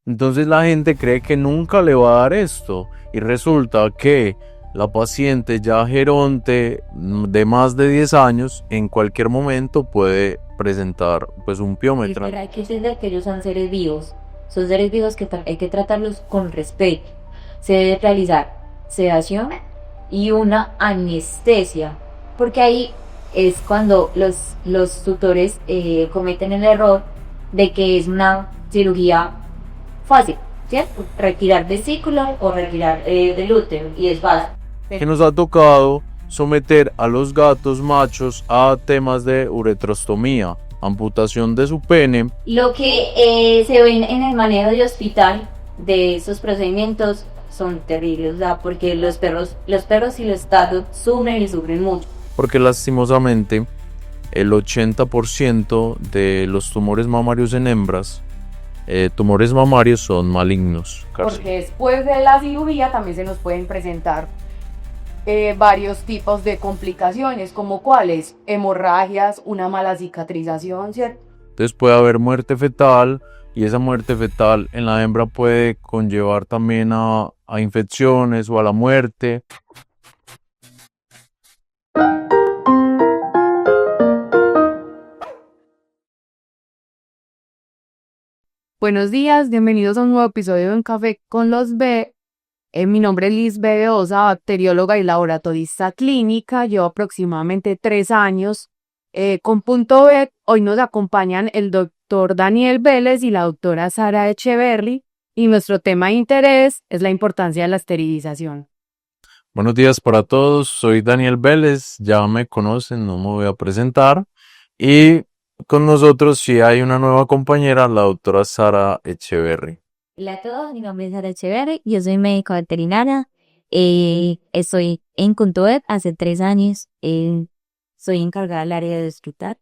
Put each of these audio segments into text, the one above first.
Entonces la gente cree que nunca le va a dar esto y resulta que la paciente ya geronte de más de 10 años en cualquier momento puede presentar pues un piómetra. Pero hay que entender que ellos son seres vivos. Son seres vivos que hay que tratarlos con respeto. Se debe realizar sedación y una anestesia. Porque ahí es cuando los tutores cometen el error de que es una cirugía fácil, ¿cierto? Retirar vesícula o retirar del útero y es fácil. Que nos ha tocado someter a los gatos machos a temas de uretrostomía, amputación de su pene. Lo que se ve en el manejo de hospital de esos procedimientos son terribles, o sea, porque los perros y los gatos sufren y sufren mucho. Porque lastimosamente el 80% de los tumores mamarios en hembras, tumores mamarios son malignos. Porque después de la cirugía también se nos pueden presentar varios tipos de complicaciones, como cuáles, hemorragias, una mala cicatrización, ¿cierto? Entonces puede haber muerte fetal y esa muerte fetal en la hembra puede conllevar también a infecciones o a la muerte. Buenos días, bienvenidos a un nuevo episodio de Un Café con los B. Mi nombre es Liz Bedosa, bacterióloga y laboratorista clínica. Llevo aproximadamente 3 años con Punto B. Hoy nos acompañan el doctor Daniel Vélez y la doctora Sara Echeverry. Y nuestro tema de interés es la importancia de la esterilización. Buenos días para todos, soy Daniel Vélez, ya me conocen, no me voy a presentar. Y con nosotros sí hay una nueva compañera, la doctora Sara Echeverry. Hola a todos, mi nombre es Sara Echeverry, yo soy médico veterinaria, estoy en Contoed hace 3 años, soy encargada del área de desfrutar.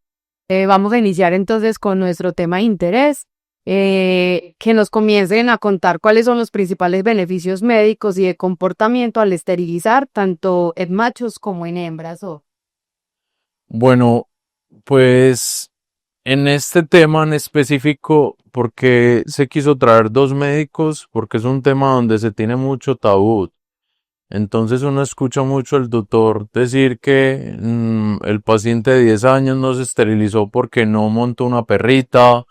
Vamos a iniciar entonces con nuestro tema de interés, que nos comiencen a contar cuáles son los principales beneficios médicos y de comportamiento al esterilizar, tanto en machos como en hembras. Bueno, pues en este tema en específico, porque se quiso traer 2 médicos, porque es un tema donde se tiene mucho tabú. Entonces uno escucha mucho al doctor decir que el paciente de 10 años no se esterilizó porque no montó una perrita,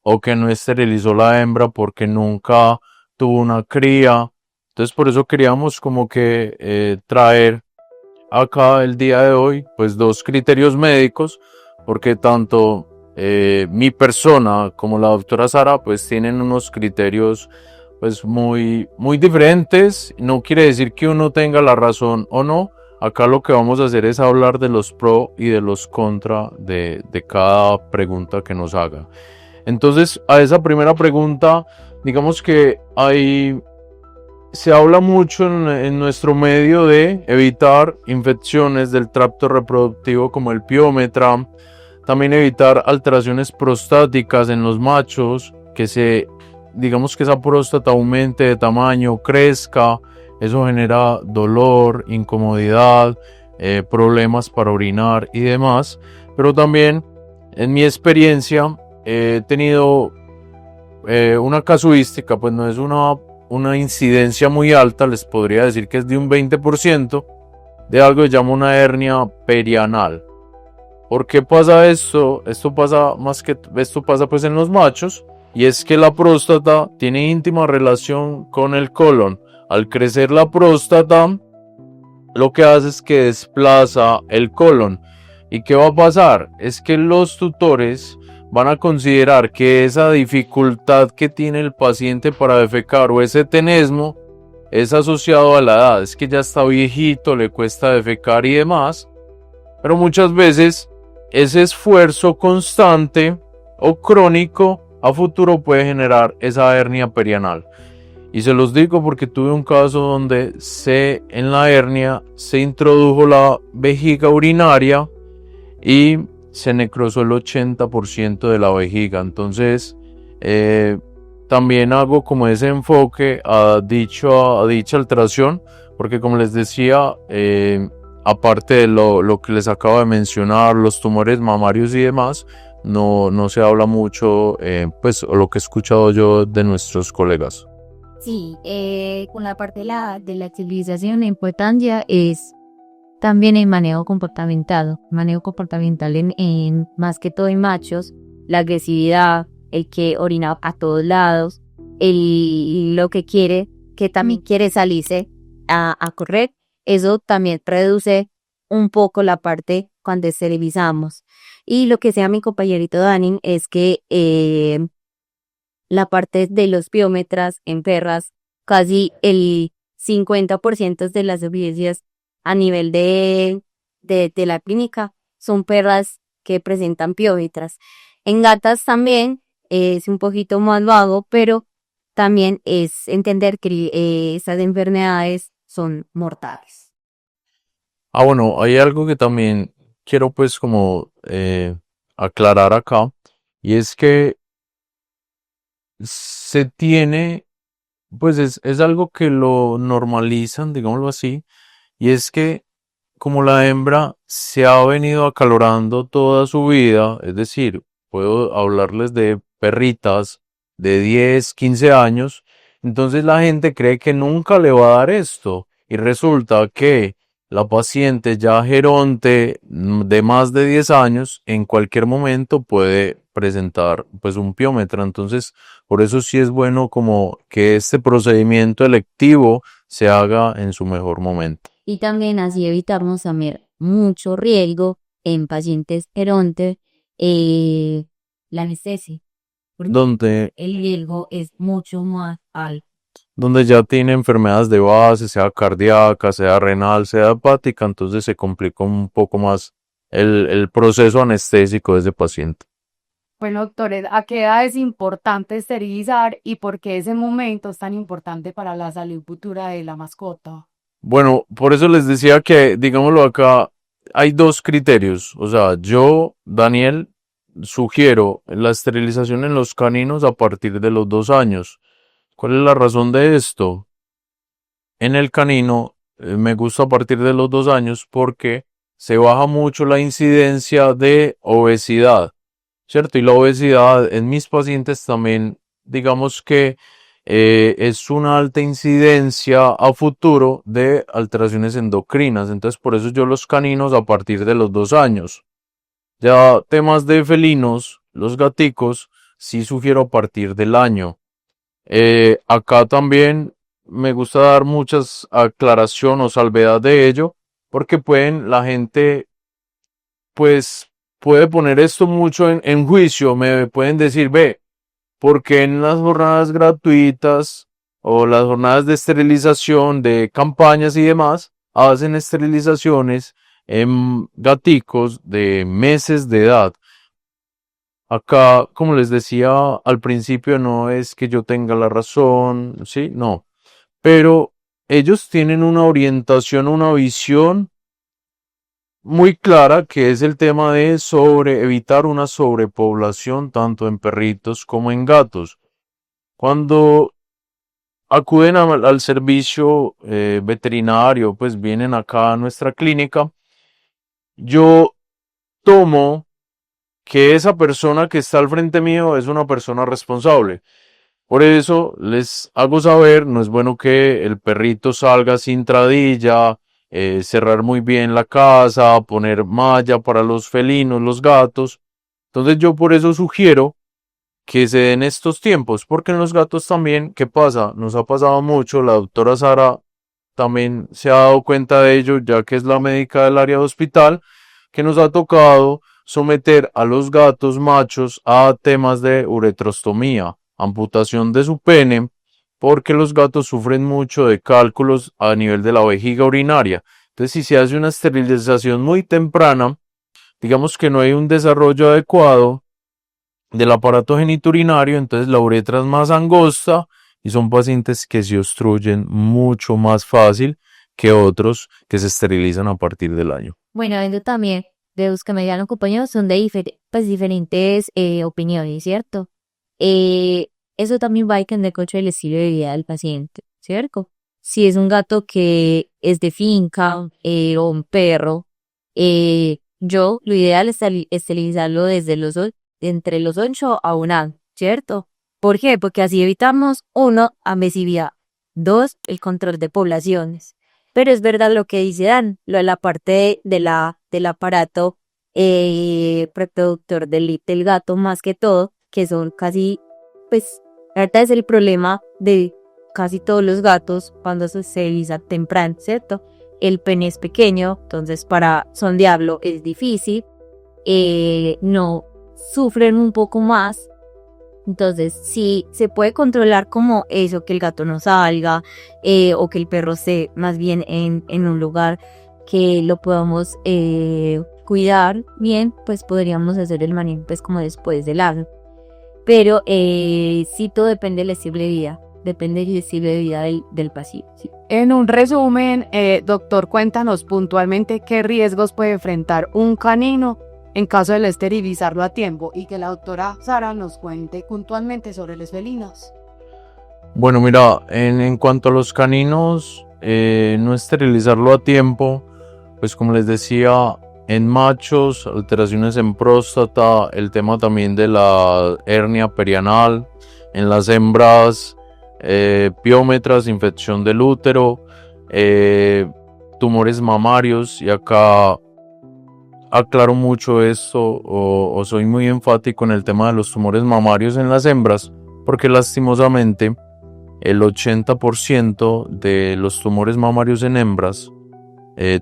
o que no esterilizó la hembra porque nunca tuvo una cría. Entonces por eso queríamos como que traer acá el día de hoy pues 2 criterios médicos, porque tanto mi persona como la doctora Sara pues tienen unos criterios pues muy diferentes. No quiere decir que uno tenga la razón o no. Acá lo que vamos a hacer es hablar de los pro y de los contra de cada pregunta que nos haga. Entonces, a esa primera pregunta, digamos que se habla mucho en nuestro medio de evitar infecciones del tracto reproductivo como el piómetra, también evitar alteraciones prostáticas en los machos, digamos que esa próstata aumente de tamaño, crezca, eso genera dolor, incomodidad, problemas para orinar y demás. Pero también, en mi experiencia, he tenido una casuística, pues no es una incidencia muy alta, les podría decir que es de un 20%, de algo que se llama una hernia perianal. ¿Por qué pasa esto? Esto pasa pues en los machos, y es que la próstata tiene íntima relación con el colon. Al crecer la próstata, lo que hace es que desplaza el colon. ¿Y qué va a pasar? Es que los tutores van a considerar que esa dificultad que tiene el paciente para defecar o ese tenesmo es asociado a la edad. Es que ya está viejito, le cuesta defecar y demás. Pero muchas veces ese esfuerzo constante o crónico a futuro puede generar esa hernia perianal. Y se los digo porque tuve un caso donde en la hernia se introdujo la vejiga urinaria y se necrosó el 80% de la vejiga. Entonces también hago como ese enfoque a dicha alteración, porque como les decía, aparte de lo que les acabo de mencionar, los tumores mamarios y demás, no se habla mucho, pues o lo que he escuchado yo de nuestros colegas. Sí, con la parte de la civilización, la importancia es también el manejo comportamental en más que todo en machos, la agresividad, el que orina a todos lados, lo que quiere, que también quiere salirse a correr, eso también reduce un poco la parte cuando esterilizamos. Y lo que sea mi compañerito Dani es que la parte de los biómetras en perras, casi el 50% de las evidencias a nivel de la clínica son perras que presentan piómetras. En gatas también es un poquito más vago, pero también es entender que estas enfermedades son mortales. Bueno, hay algo que también quiero pues como aclarar acá, y es que se tiene, pues es algo que lo normalizan, digámoslo así, y es que como la hembra se ha venido acalorando toda su vida, es decir, puedo hablarles de perritas de 10, 15 años, entonces la gente cree que nunca le va a dar esto y resulta que la paciente ya geronte de más de 10 años en cualquier momento puede presentar pues un piómetro, entonces por eso sí es bueno como que este procedimiento electivo se haga en su mejor momento. Y también así evitamos también mucho riesgo en pacientes gerontes, la anestesia, porque Donde el riesgo es mucho más alto. donde ya tiene enfermedades de base, sea cardíaca, sea renal, sea hepática, entonces se complica un poco más el proceso anestésico de ese paciente. Bueno, doctores, ¿a qué edad es importante esterilizar y por qué ese momento es tan importante para la salud futura de la mascota? Bueno, por eso les decía que, digámoslo acá, hay dos criterios. O sea, yo, Daniel, sugiero la esterilización en los caninos a partir de los 2 años. ¿Cuál es la razón de esto? En el canino me gusta a partir de los 2 años porque se baja mucho la incidencia de obesidad, ¿cierto? Y la obesidad en mis pacientes también, digamos que es una alta incidencia a futuro de alteraciones endocrinas. Entonces, por eso yo los caninos a partir de los 2 años. Ya temas de felinos, los gaticos, sí sugiero a partir del año. Acá también me gusta dar muchas aclaraciones o salvedad de ello, porque la gente, pues, puede poner esto mucho en juicio, me pueden decir, ve, porque en las jornadas gratuitas o las jornadas de esterilización, de campañas y demás, hacen esterilizaciones en gaticos de meses de edad? Acá, como les decía al principio, no es que yo tenga la razón, sí, no, pero ellos tienen una orientación, una visión muy clara que es el tema de evitar una sobrepoblación tanto en perritos como en gatos. Cuando acuden al servicio veterinario, pues vienen acá a nuestra clínica, yo tomo que esa persona que está al frente mío es una persona responsable. Por eso les hago saber, no es bueno que el perrito salga sin tradilla, cerrar muy bien la casa, poner malla para los felinos, los gatos. Entonces yo por eso sugiero que se den estos tiempos, porque en los gatos también, ¿qué pasa? Nos ha pasado mucho, la doctora Sara también se ha dado cuenta de ello, ya que es la médica del área de hospital, que nos ha tocado someter a los gatos machos a temas de uretrostomía, amputación de su pene, porque los gatos sufren mucho de cálculos a nivel de la vejiga urinaria. Entonces, si se hace una esterilización muy temprana, digamos que no hay un desarrollo adecuado del aparato geniturinario, entonces la uretra es más angosta y son pacientes que se obstruyen mucho más fácil que otros que se esterilizan a partir del año. Bueno, habiendo también de los que me dieron compañeros son de diferentes opiniones, ¿cierto? Eso también va a depender mucho del estilo de vida del paciente, ¿cierto? Si es un gato que es de finca o un perro, yo lo ideal es esterilizarlo desde los entre los 8 a 1 año, ¿cierto? ¿Por qué? Porque así evitamos, uno, agresividad, dos, el control de poblaciones. Pero es verdad lo que dice Dan, lo de la parte del aparato reproductor del gato más que todo, que son casi, pues, la verdad es el problema de casi todos los gatos cuando se esteriliza temprano, ¿cierto? El pene es pequeño, entonces para sondearlo es difícil, no sufren un poco más. Entonces, sí, se puede controlar como eso, que el gato no salga, o que el perro esté más bien en un lugar que lo podamos cuidar bien, pues podríamos hacer el manejo pues como después del acto. Pero sí, todo depende del estilo de vida, depende del estilo de vida del paciente. Sí. En un resumen, doctor, cuéntanos puntualmente qué riesgos puede enfrentar un canino en caso de esterilizarlo a tiempo, y que la doctora Sara nos cuente puntualmente sobre los felinos. Bueno, mira, en cuanto a los caninos, no esterilizarlo a tiempo, pues como les decía, en machos, alteraciones en próstata, el tema también de la hernia perianal, en las hembras, piómetras, infección del útero, tumores mamarios, y acá aclaro mucho esto o soy muy enfático en el tema de los tumores mamarios en las hembras, porque lastimosamente el 80% de los tumores mamarios en hembras,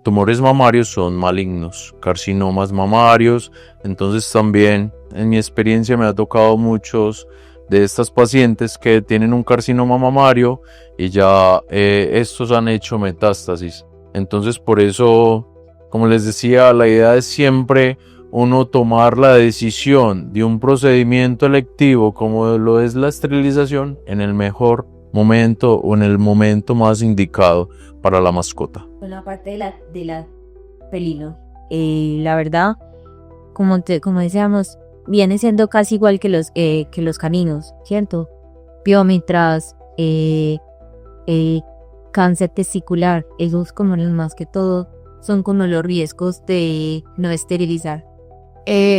tumores mamarios son malignos, carcinomas mamarios. Entonces también en mi experiencia me ha tocado muchos de estas pacientes que tienen un carcinoma mamario y ya estos han hecho metástasis. Entonces por eso, como les decía, la idea es siempre uno tomar la decisión de un procedimiento electivo como lo es la esterilización en el mejor momento o en el momento más indicado para la mascota. Con la parte de la felino, la verdad, como decíamos, viene siendo casi igual que los caninos, ¿cierto? Piómetras, cáncer testicular, esos como los más que todo son como los riesgos de no esterilizar.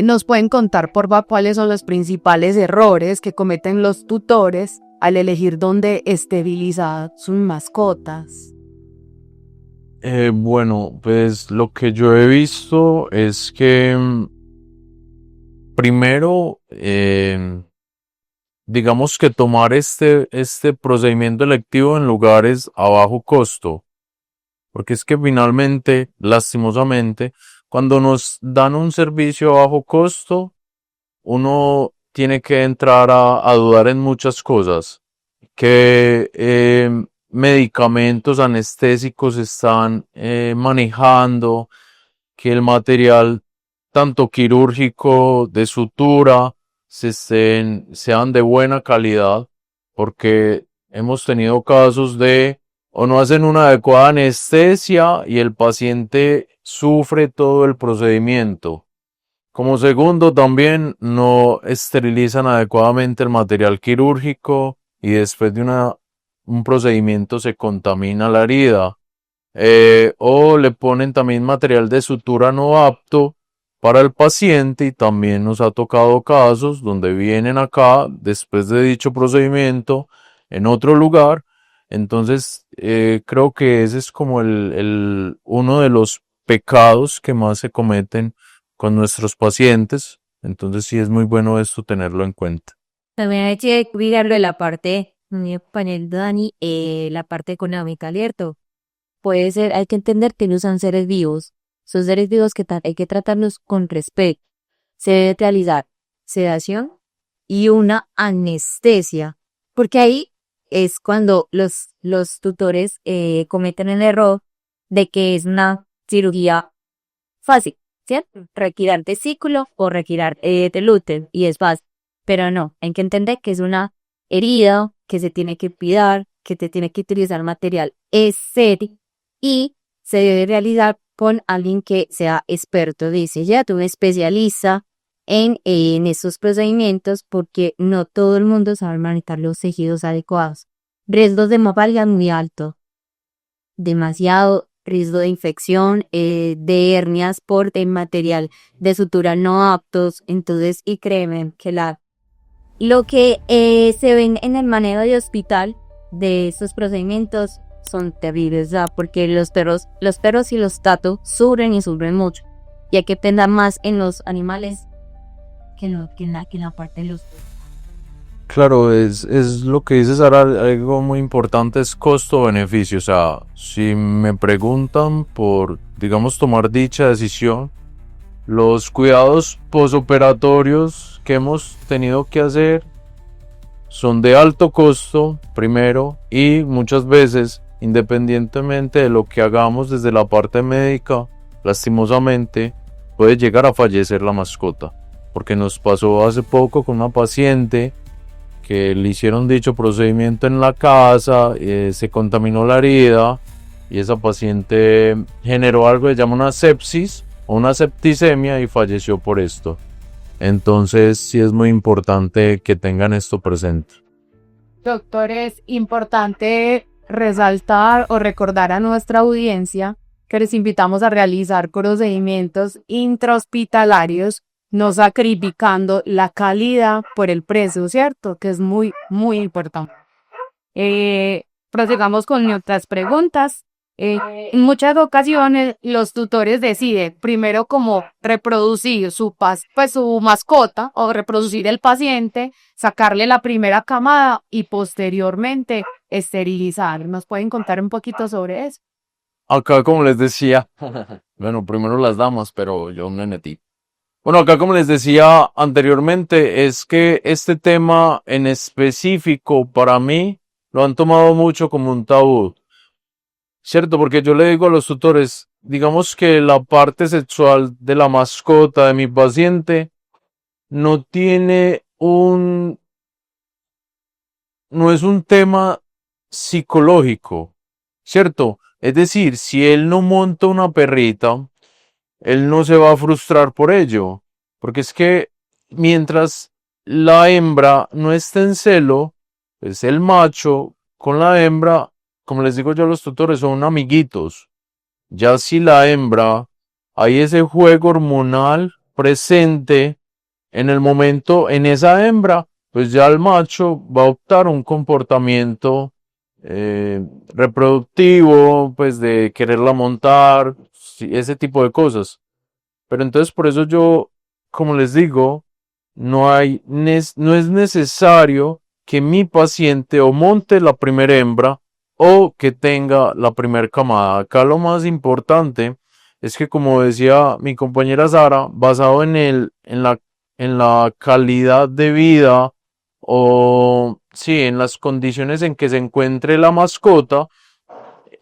¿Nos pueden contar, por favor, cuáles son los principales errores que cometen los tutores al elegir dónde esterilizar sus mascotas? Bueno, pues lo que yo he visto es que primero, digamos que tomar este procedimiento electivo en lugares a bajo costo, porque es que finalmente, lastimosamente, cuando nos dan un servicio a bajo costo, uno tiene que entrar a dudar en muchas cosas, que medicamentos anestésicos están manejando, que el material tanto quirúrgico de sutura sean de buena calidad, porque hemos tenido casos de o no hacen una adecuada anestesia y el paciente sufre todo el procedimiento. Como segundo, también no esterilizan adecuadamente el material quirúrgico y después de un procedimiento se contamina la herida. O le ponen también material de sutura no apto para el paciente, y también nos ha tocado casos donde vienen acá después de dicho procedimiento en otro lugar. Entonces creo que ese es como uno de los pecados que más se cometen con nuestros pacientes. Entonces sí es muy bueno esto tenerlo en cuenta. También hay que cuidarlo de la parte, mi panel Dani, la parte económica, ¿cierto? Puede ser, hay que entender que no son seres vivos. Son seres vivos que hay que tratarlos con respeto. Se debe realizar sedación y una anestesia, porque ahí es cuando los tutores cometen el error de que es una cirugía fácil, ¿cierto? Retirar testículo o retirar del útero y es fácil, pero no, hay que entender que es una herida que se tiene que cuidar, que te tiene que utilizar material serio y se debe realizar con alguien que sea experto, dice ya, un especialista en estos procedimientos, porque no todo el mundo sabe manejar los tejidos adecuados. Riesgos de hemorragia muy alto, demasiado riesgo de infección, de hernias por el material de sutura no aptos. Entonces, y créeme que lo que se ven en el manejo de hospital de estos procedimientos son terribles, ¿ya? Porque los perros y los gatos sufren y sufren mucho. Y hay que pensar más en los animales que en la parte de los... Claro, es lo que dices Sara, algo muy importante es costo-beneficio. O sea, si me preguntan por, digamos, tomar dicha decisión, los cuidados posoperatorios que hemos tenido que hacer son de alto costo, primero, y muchas veces, independientemente de lo que hagamos desde la parte médica, lastimosamente, puede llegar a fallecer la mascota. Porque nos pasó hace poco con una paciente que le hicieron dicho procedimiento en la casa, se contaminó la herida y esa paciente generó algo que se llama una sepsis o una septicemia y falleció por esto. Entonces sí es muy importante que tengan esto presente. Doctor, es importante resaltar o recordar a nuestra audiencia que les invitamos a realizar procedimientos intrahospitalarios, no sacrificando la calidad por el precio, ¿cierto? Que es muy, muy importante. Prosigamos con nuestras preguntas. En muchas ocasiones los tutores deciden primero como reproducir su mascota o reproducir el paciente, sacarle la primera camada y posteriormente esterilizar. ¿Nos pueden contar un poquito sobre eso? Acá como les decía, bueno, primero las damas, pero yo me metí. Bueno, acá como les decía anteriormente, es que este tema en específico para mí lo han tomado mucho como un tabú. Cierto, porque yo le digo a los tutores, digamos que la parte sexual de la mascota de mi paciente no no es un tema psicológico, ¿cierto? Es decir, si él no monta una perrita, él no se va a frustrar por ello, porque es que mientras la hembra no esté en celo, pues el macho con la hembra, como les digo yo a los tutores, son amiguitos. Ya si la hembra, hay ese juego hormonal presente en el momento, en esa hembra, pues ya el macho va a optar un comportamiento reproductivo, pues de quererla montar, sí, ese tipo de cosas. Pero entonces por eso yo, como les digo, no es necesario que mi paciente o monte la primera hembra o que tenga la primera camada. Acá lo más importante es que, como decía mi compañera Sara, basado en la calidad de vida o sí, en las condiciones en que se encuentre la mascota,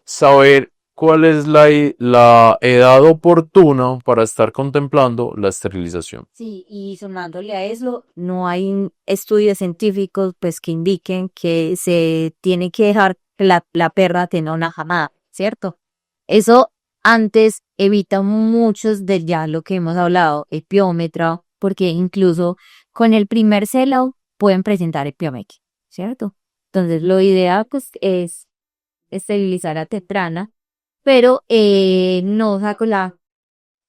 saber cuál es la edad oportuna para estar contemplando la esterilización. Sí, y sumándole a eso, no hay estudios científicos pues que indiquen que se tiene que dejar que la perra tenga una jamada, ¿cierto? Eso antes evita muchos de ya lo que hemos hablado, epiómetra, porque incluso con el primer celo pueden presentar epiometría, ¿cierto? Entonces lo ideal pues es esterilizar a temprana, pero no saco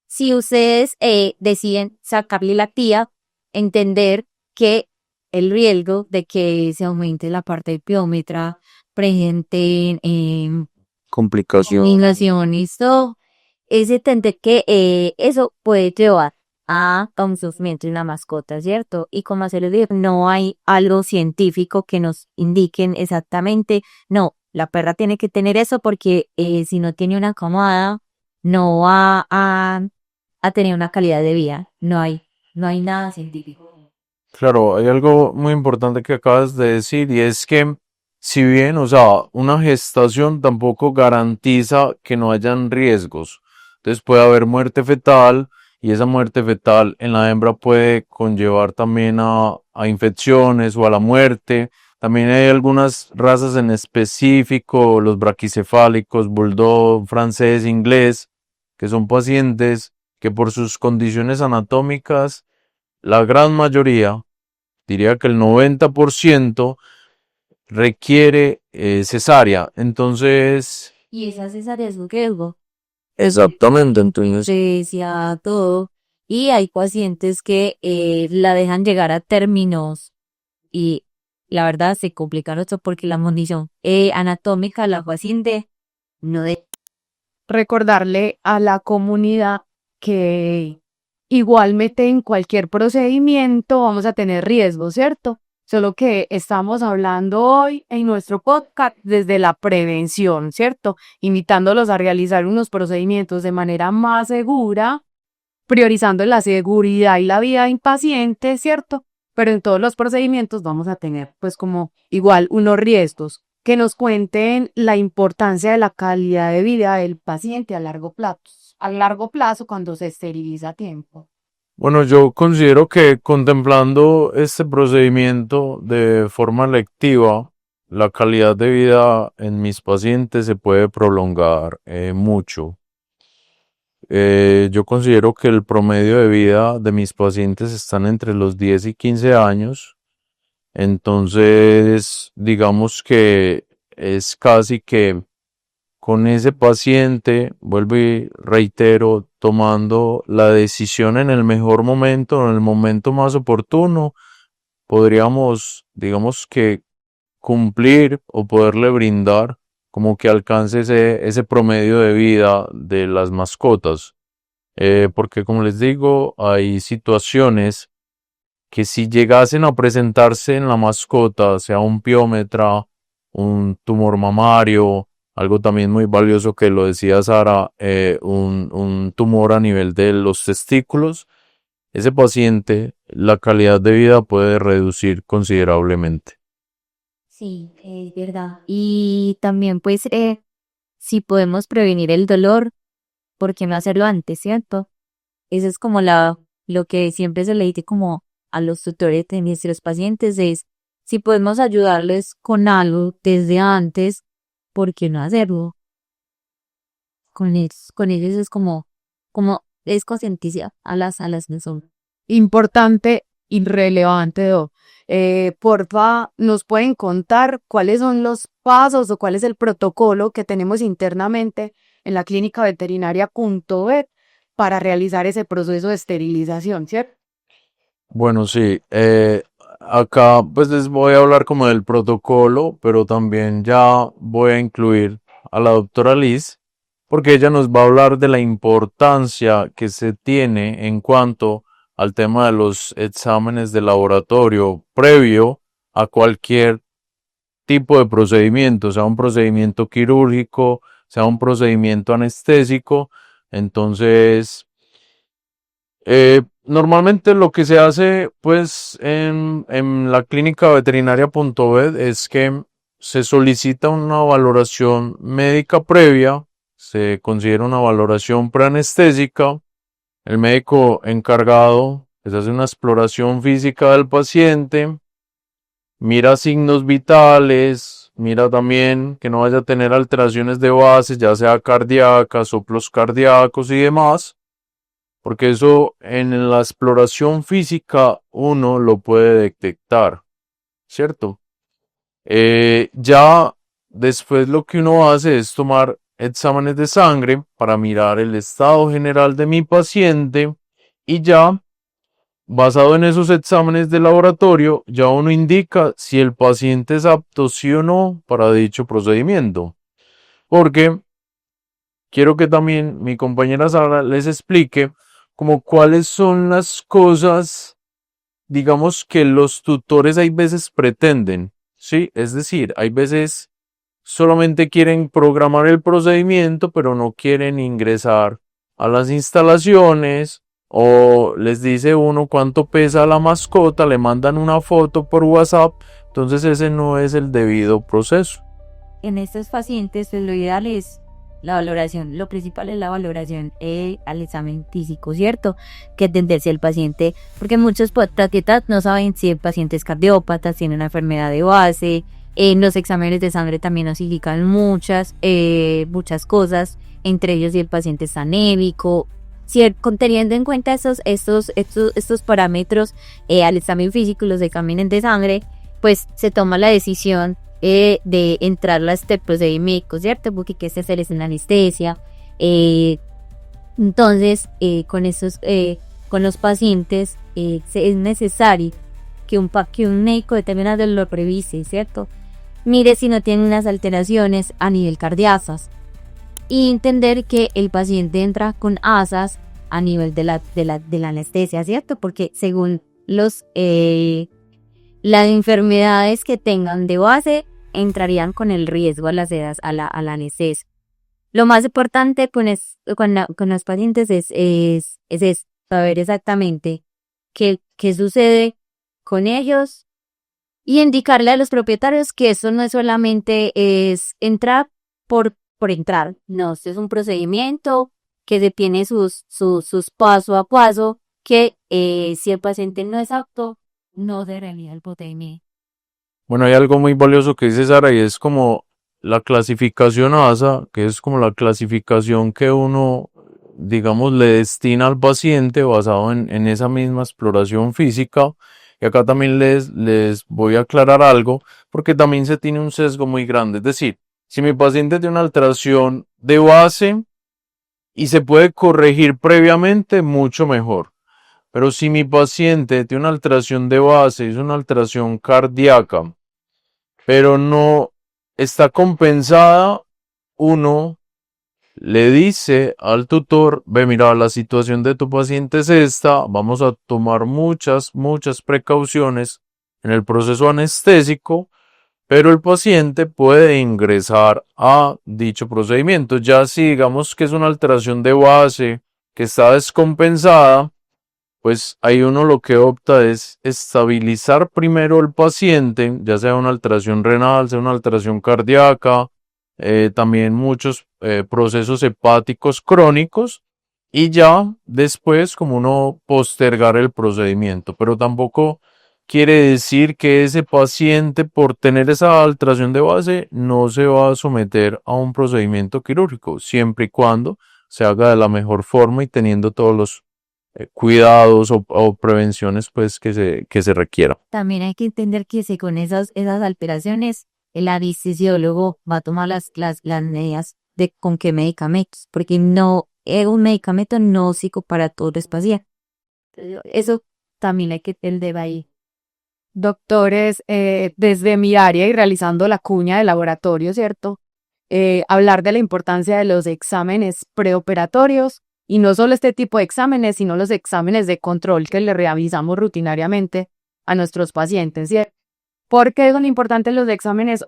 si ustedes deciden sacarle la tía, entender que el riesgo de que se aumente la parte epiómetra, presenten complicaciones, todo, es entender que eso puede llevar a un sufrimiento en la mascota, ¿cierto? Y como se les dijo, no hay algo científico que nos indiquen exactamente, no, la perra tiene que tener eso porque si no tiene una camada, no va a tener una calidad de vida. No hay nada científico. Claro, hay algo muy importante que acabas de decir y es que si bien, o sea, una gestación tampoco garantiza que no hayan riesgos. Entonces puede haber muerte fetal y esa muerte fetal en la hembra puede conllevar también a infecciones o a la muerte. También hay algunas razas en específico, los braquicefálicos, bulldog, francés, inglés, que son pacientes que por sus condiciones anatómicas, la gran mayoría, diría que el 90%, requiere cesárea. Entonces, Y esa cesárea es un riesgo. Exactamente, entonces, anestesia, todo. Y hay pacientes que la dejan llegar a términos y la verdad se complica mucho porque la condición anatómica la paciente no de Recordarle a la comunidad que igualmente en cualquier procedimiento vamos a tener riesgos, ¿cierto? Solo que estamos hablando hoy en nuestro podcast desde la prevención, ¿cierto? Invitándolos a realizar unos procedimientos de manera más segura, priorizando la seguridad y la vida del paciente, ¿cierto? Pero en todos los procedimientos vamos a tener pues como igual unos riesgos. Que nos cuenten la importancia de la calidad de vida del paciente a largo plazo cuando se esteriliza a tiempo. bueno, yo considero que contemplando este procedimiento de forma electiva, la calidad de vida en mis pacientes se puede prolongar mucho. Yo considero que el promedio de vida de mis pacientes están entre los 10 y 15 años. Entonces, digamos que es casi que con ese paciente, vuelvo y reitero, tomando la decisión en el mejor momento, en el momento más oportuno, podríamos, digamos que cumplir o poderle brindar como que alcance ese promedio de vida de las mascotas. Porque como les digo, hay situaciones que si llegasen a presentarse en la mascota, sea un piómetra, un tumor mamario, algo también muy valioso que lo decía Sara, un tumor a nivel de los testículos, ese paciente, la calidad de vida puede reducir considerablemente. Sí, es verdad. Y también pues si podemos prevenir el dolor, ¿por qué no hacerlo antes, cierto? Eso es como lo que siempre se le dice como a los tutores de nuestros pacientes es, si podemos ayudarles con algo desde antes, ¿por qué no hacerlo? Con ellos es como es concientizar a las personas. Importante y relevante, Do. Porfa, ¿nos pueden contar cuáles son los pasos o cuál es el protocolo que tenemos internamente en la clínica veterinaria Punto para realizar ese proceso de esterilización, ¿cierto? Bueno, sí, acá pues les voy a hablar como del protocolo, pero también ya voy a incluir a la doctora Liz, porque ella nos va a hablar de la importancia que se tiene en cuanto al tema de los exámenes de laboratorio previo a cualquier tipo de procedimiento, sea un procedimiento quirúrgico, sea un procedimiento anestésico. Entonces, normalmente lo que se hace pues en la clínica veterinaria Punto Vet es que se solicita una valoración médica previa, se considera una valoración preanestésica, el médico encargado pues hace una exploración física del paciente, mira signos vitales, mira también que no vaya a tener alteraciones de base, ya sea cardíacas, soplos cardíacos y demás, porque eso en la exploración física uno lo puede detectar, ¿cierto? Ya después lo que uno hace es tomar exámenes de sangre para mirar el estado general de mi paciente y ya basado en esos exámenes de laboratorio, ya uno indica si el paciente es apto sí o no para dicho procedimiento. Porque quiero que también mi compañera Sara les explique como cuáles son las cosas, digamos que los tutores hay veces pretenden, ¿sí? Es decir, hay veces solamente quieren programar el procedimiento, pero no quieren ingresar a las instalaciones o les dice uno cuánto pesa la mascota, le mandan una foto por WhatsApp, entonces ese no es el debido proceso. En estos pacientes, pues lo ideal es la valoración, lo principal es la valoración al examen físico, ¿cierto? Que atenderse al paciente, porque muchos paquetas no saben si el paciente es cardiópata, tiene una enfermedad de base. En los exámenes de sangre también nos indican muchas cosas, entre ellos si el paciente es anémico. Teniendo en cuenta estos parámetros al examen físico y los exámenes de sangre, pues se toma la decisión de entrar a este procedimiento, ¿cierto? Porque que se hacer es una anestesia, Entonces, con los pacientes es necesario que un médico determinado lo revise, ¿cierto? Mire si no tiene unas alteraciones a nivel cardíacas y entender que el paciente entra con asas a nivel de la anestesia, ¿cierto? Porque según las enfermedades que tengan de base, entrarían con el riesgo a las sedas a la anestesia. Lo más importante con los pacientes es saber exactamente qué sucede con ellos y indicarle a los propietarios que eso no es solamente es entrar por entrar, no, esto es un procedimiento que se tiene sus paso a paso, que si el paciente no es apto, no se realiza el procedimiento. Bueno, hay algo muy valioso que dice Sara y es como la clasificación ASA, que es como la clasificación que uno, digamos, le destina al paciente basado en esa misma exploración física. Y acá también les voy a aclarar algo, porque también se tiene un sesgo muy grande. Es decir, si mi paciente tiene una alteración de base y se puede corregir previamente, mucho mejor. Pero si mi paciente tiene una alteración de base, es una alteración cardíaca, pero no está compensada, uno le dice al tutor, ve, mira, la situación de tu paciente es esta, vamos a tomar muchas precauciones en el proceso anestésico, pero el paciente puede ingresar a dicho procedimiento. Ya si digamos que es una alteración de base que está descompensada, pues ahí uno lo que opta es estabilizar primero el paciente, ya sea una alteración renal, sea una alteración cardíaca, también muchos procesos hepáticos crónicos, y ya después como uno postergar el procedimiento. Pero tampoco quiere decir que ese paciente, por tener esa alteración de base, no se va a someter a un procedimiento quirúrgico, siempre y cuando se haga de la mejor forma y teniendo todos los cuidados o prevenciones pues que se requiera. También hay que entender que según esas alteraciones, el anestesiólogo va a tomar las medidas de con qué medicamentos, porque no es un medicamento nocivo para todos los pacientes. Eso también hay que tener ahí. Doctores, desde mi área y realizando la cuña de laboratorio, ¿cierto? Hablar de la importancia de los exámenes preoperatorios y no solo este tipo de exámenes, sino los exámenes de control que le realizamos rutinariamente a nuestros pacientes, ¿cierto? ¿Por qué son importantes los exámenes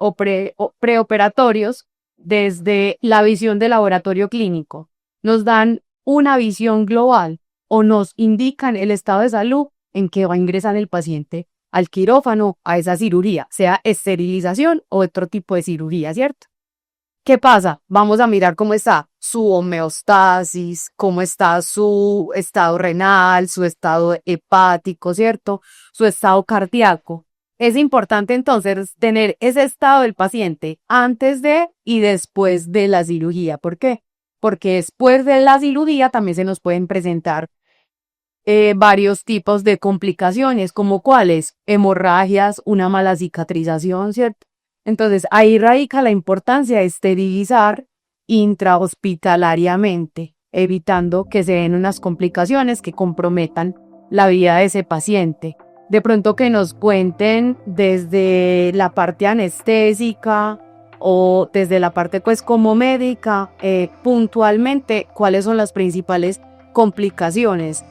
preoperatorios? Desde la visión del laboratorio clínico. Nos dan una visión global o nos indican el estado de salud en que va a ingresar el paciente al quirófano, a esa cirugía, sea esterilización o otro tipo de cirugía, ¿cierto? ¿Qué pasa? Vamos a mirar cómo está su homeostasis, cómo está su estado renal, su estado hepático, ¿cierto? Su estado cardíaco. Es importante entonces tener ese estado del paciente antes de y después de la cirugía. ¿Por qué? Porque después de la cirugía también se nos pueden presentar varios tipos de complicaciones, como cuáles, hemorragias, una mala cicatrización, ¿cierto? Entonces ahí radica la importancia de esterilizar intrahospitalariamente, evitando que se den unas complicaciones que comprometan la vida de ese paciente. De pronto que nos cuenten desde la parte anestésica o desde la parte pues como médica, puntualmente cuáles son las principales complicaciones.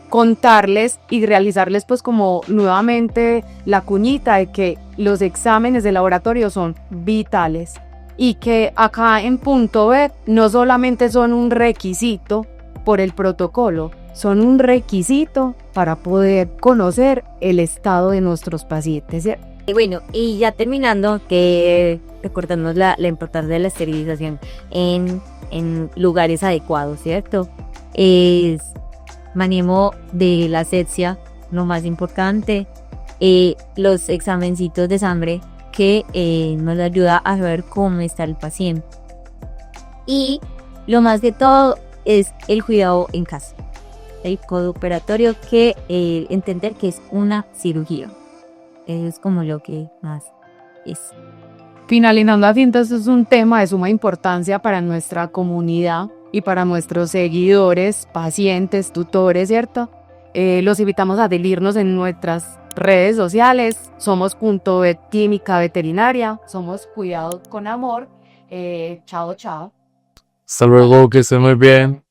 Contarles y realizarles pues como nuevamente la cuñita de que los exámenes de laboratorio son vitales y que acá en punto B no solamente son un requisito por el protocolo, son un requisito para poder conocer el estado de nuestros pacientes, ¿cierto? Y bueno, y ya terminando, que recordamos la importancia de la esterilización en lugares adecuados, ¿cierto? Es manejo de la asepsia, lo más importante, los examencitos de sangre que nos ayuda a ver cómo está el paciente. Y lo más de todo es el cuidado en casa, el postoperatorio, que entender que es una cirugía. Es como lo que más es. Finalizando así, entonces es un tema de suma importancia para nuestra comunidad y para nuestros seguidores, pacientes, tutores, ¿cierto? Los invitamos a adherirnos en nuestras redes sociales. Somos Punto Vet Química Veterinaria, somos Cuidado con Amor. Chao, chao. Hasta luego, que esté muy bien.